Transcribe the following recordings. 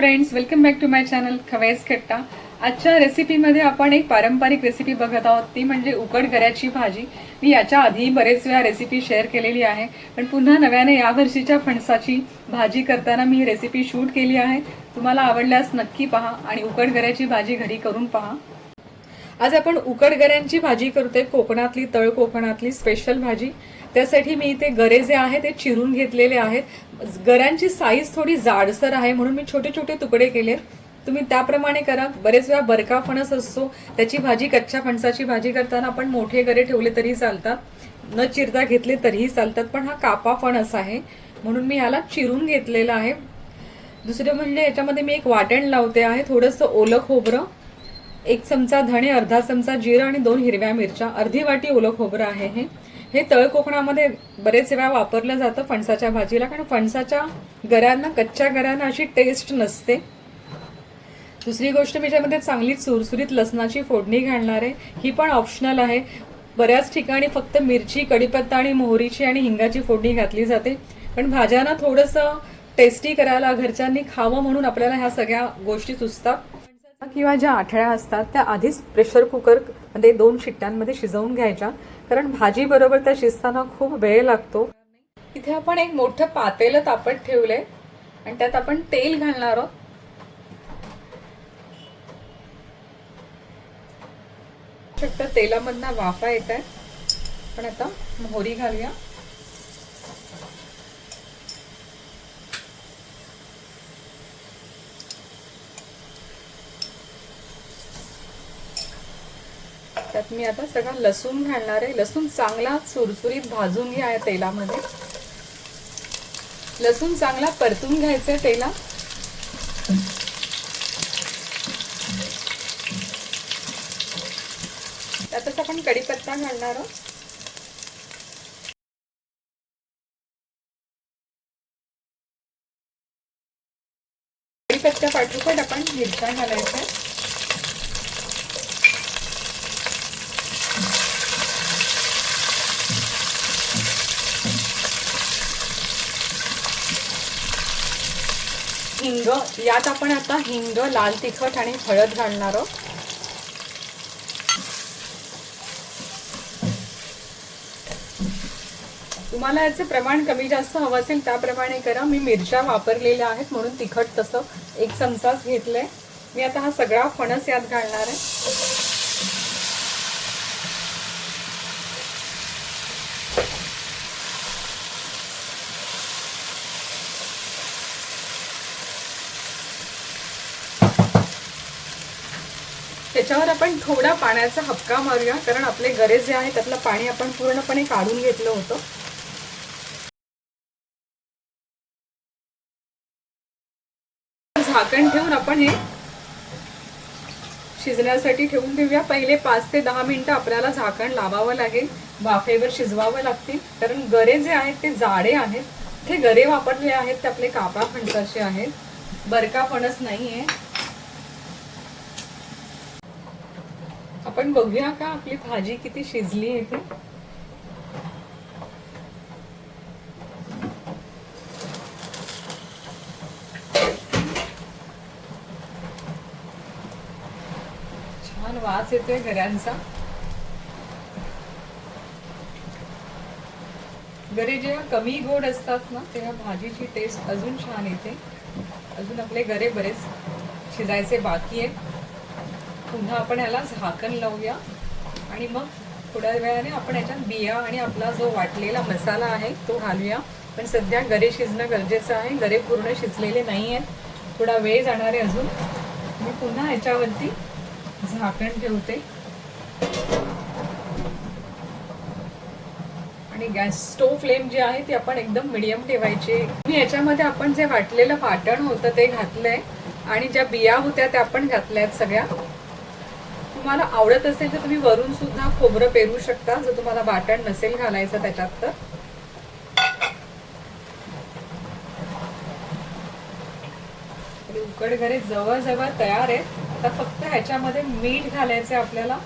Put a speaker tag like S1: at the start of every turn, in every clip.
S1: Friends, welcome back to my channel खवैस खट्टा। आजच्या रेसिपीमध्ये आपण एक पारंपरिक रेसिपी बघत आहोत, ती म्हणजे उकडगऱ्याची भाजी। मी याच्या आधी बरेच वेळा रेसिपी शेअर केलेली आहे, पण पुन्हा नव्याने या वर्षीच्या फणसाची भाजी करताना मी ही रेसिपी शूट केली आहे। तुम्हाला आवडल्यास नक्की पहा आणि उकडगऱ्याची भाजी घरी करून पहा। आज आपण उकडगऱ्यांची भाजी करतोय, कोकणातली, तळ कोकणातली स्पेशल भाजी। त्यासाठी मी इथे गरे जे आहे ते चिरून घेतलेले आहेत। गऱ्यांची साईज थोडी जाडसर आहे म्हणून मी छोटे छोटे तुकडे केलेत। तुम्ही त्याप्रमाणे करा। बरेच वेळा बरका फणस असतो, त्याची भाजी, कच्च्या फणसाची भाजी करताना आपण मोठे गरे ठेवले तरी चालतात, न चिरता घेतले तरीही चालतात, पण हा कापा फणस आहे म्हणून मी ह्याला चिरून घेतलेला आहे। दुसरं म्हणजे याच्यामध्ये मी एक वाटण लावते आहे, थोडंसं ओलं खोबरं, 1 चमचा धणे, अर्धा चमचा जिरं आणि 2 हिरव्या मिरच्या, अर्धी वाटी ओलं खोबरं आहे। हे तळ कोकणामध्ये बरेच वेळा वापरलं जातं फणसाच्या भाजीला, कारण फणसाच्या गऱ्यांना, कच्च्या गऱ्यांना अशी टेस्ट नसते। दुसरी गोष्ट, मी याच्यामध्ये चांगली सुरसुरीत लसणाची फोडणी घालणार आहे। ही पण ऑप्शनल आहे। बऱ्याच ठिकाणी फक्त मिरची, कढीपत्ता आणि मोहरीची आणि हिंगाची फोडणी घातली जाते, पण भाज्यांना थोडंसं टेस्टी करायला, घरच्यांनी खावं म्हणून आपल्याला ह्या सगळ्या गोष्टी सुचतात। किंवा ज्या आठळ्या असतात त्या आधीच प्रेशर कुकरमध्ये 2 शिट्ट्यांमध्ये शिजवून घ्यायच्या, कारण भाजी बरोबर त्या शिजताना खूप वेळ लागतो। इथे आपण एक मोठं पातेलं तापत ठेवलंय आणि त्यात आपण तेल घालणार आहोत। फक्त तेलामधनं वाफा येत आहे, पण आता मोहरी घालूया। त्यात मी आता सगळा लसूण घालणार आहे। लसूण चांगला सुरसुरीत भाजून घ्या या तेलामध्ये। लसूण चांगला परतून घ्यायचा आहे तेलात। त्यातच आपण कढीपत्ता घालणार आहोत। कढीपत्ता पाठोपाठ आपण मिरच्या घालायच्या। हिंग, यात आपण आता हिंग, लाल तिखट आणि हळद घालणार आहोत। तुम्हाला याचे प्रमाण कमी जास्त हवं असेल त्याप्रमाणे करा। मी मिरच्या वापरलेल्या आहेत म्हणून तिखट तसं 1 चमचाच घेतलंय। मी आता हा सगळा फणस यात घालणार आहे। त्याच्यावर आपण थोडा पाण्याचा हबका मारूया, कारण आपले गरे जे आहे त्यातलं पाणी आपण पूर्णपणे काढून घेतलं होतं। झाकण ठेवून आपण हे शिजण्यासाठी ठेवून देऊया। पहिले 5 ते 10 मिनिटं आपल्याला झाकण लावावं लागेल, वाफेवर शिजवावं लागतील, कारण गरे जे आहेत ते जाडे आहेत। ते गरे वापरले आहेत ते आपले कापा फणसाचे आहेत, बरका फणस नाहीये। आपण बघूया का आपली भाजी किती शिजली आहे ते। छान वास येतोय गऱ्यांचा। गरे जेव्हा कमी गोड असतात ना, तेव्हा भाजीची टेस्ट अजून छान येते। अजून आपले गरे बरेच शिजायचे बाकी आहेत। पुन्हा आपण याला झाकण लावूया आणि मग थोड्या वेळाने आपण याच्यात बिया आणि आपला जो वाटलेला मसाला आहे तो घालूया। पण सध्या गरे शिजणं गरजेचं आहे, गरे पूर्ण शिजलेले नाही आहेत, थोडा वेळ जाणार आहे अजून। मी पुन्हा याच्यावरती झाकण ठेवते आणि गॅस स्टोव फ्लेम जी आहे ती आपण एकदम मिडियम ठेवायची। मी याच्यामध्ये आपण जे वाटलेलं वाटण होतं ते घातलंय आणि ज्या बिया होत्या त्या आपण घातल्यात सगळ्या। तुम्हाला आवडत असेल तर तुम्ही वरून सुद्धा खोबरं पेरू शकता, जर तुम्हाला वाटण नसेल घालायचं त्याच्यात तर। उकडगरे जवळजवळ तयार आहेत। आता फक्त ह्याच्यामध्ये मीठ घालायचं आपल्याला।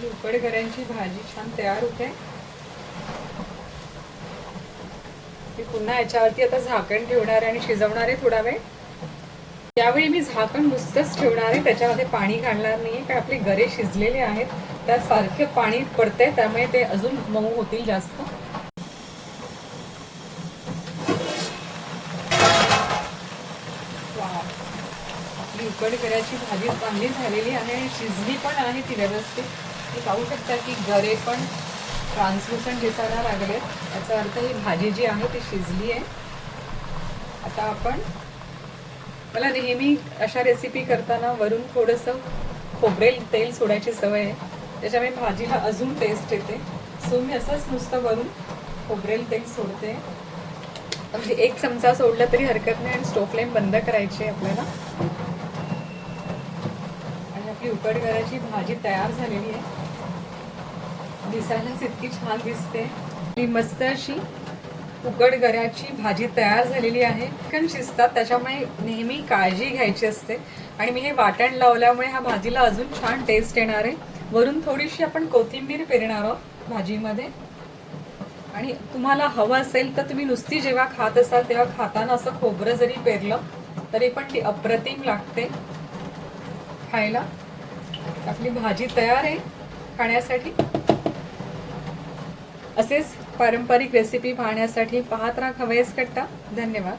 S1: आपली उकडगऱ्यांची भाजी छान तयार होते. मी पुन्हा याच्यावरती आता झाकण ठेवणार आहे आणि शिजवणार आहे थोडा वेळ. यावेळी मी झाकण नुसतंच ठेवणार आहे, त्याच्यामध्ये पाणी घालणार नाही, कारण आपले गरे शिजलेले आहेत, त्यात सारखे पाणी पडते, त्यामुळे ते अजून मऊ होतील जास्त. आपली उकडगऱ्याची भाजी चांगली झालेली आहे आणि शिजली पण आहे ती व्यवस्थित. तुम्ही पाहू शकता की गरे पण ट्रान्सलुसंट दिसायला लागलेत, याचा अर्थ ही भाजी जी आहे ती शिजली आहे. आता आपण, मला नेहमी अशा रेसिपी करताना वरून थोडंसं खोबरेल तेल सोडायची सवय आहे, त्याच्यामुळे भाजीला अजून टेस्ट येते. सो मी असंच नुसतं वरून खोबरेल तेल सोडते. म्हणजे 1 चमचा सोडला तरी हरकत नाही आणि स्टोव्ह फ्लेम बंद करायची आहे आपल्याला. आणि आपली उकडगऱ्याची भाजी तयार झालेली आहे. दिसायलाच इतकी छान दिसते. ही मस्त अशी उकडगऱ्याची भाजी तयार झालेली आहे. चिकन शिजतात त्याच्यामुळे नेहमी काळजी घ्यायची असते. आणि मी हे वाटण लावल्यामुळे ह्या भाजीला अजून छान टेस्ट येणार आहे. वरून थोडीशी आपण कोथिंबीर पेरणार आहोत भाजीमध्ये. आणि तुम्हाला हवं असेल तर तुम्ही नुसती जेव्हा खात असाल तेव्हा खाताना असं खोबरं जरी पेरलं तरी पण ती अप्रतिम लागते खायला. आपली भाजी तयार आहे खाण्यासाठी. असेच पारंपरिक रेसिपी पाहण्यासाठी पाहत राहा खवय्येस कट्टा. धन्यवाद.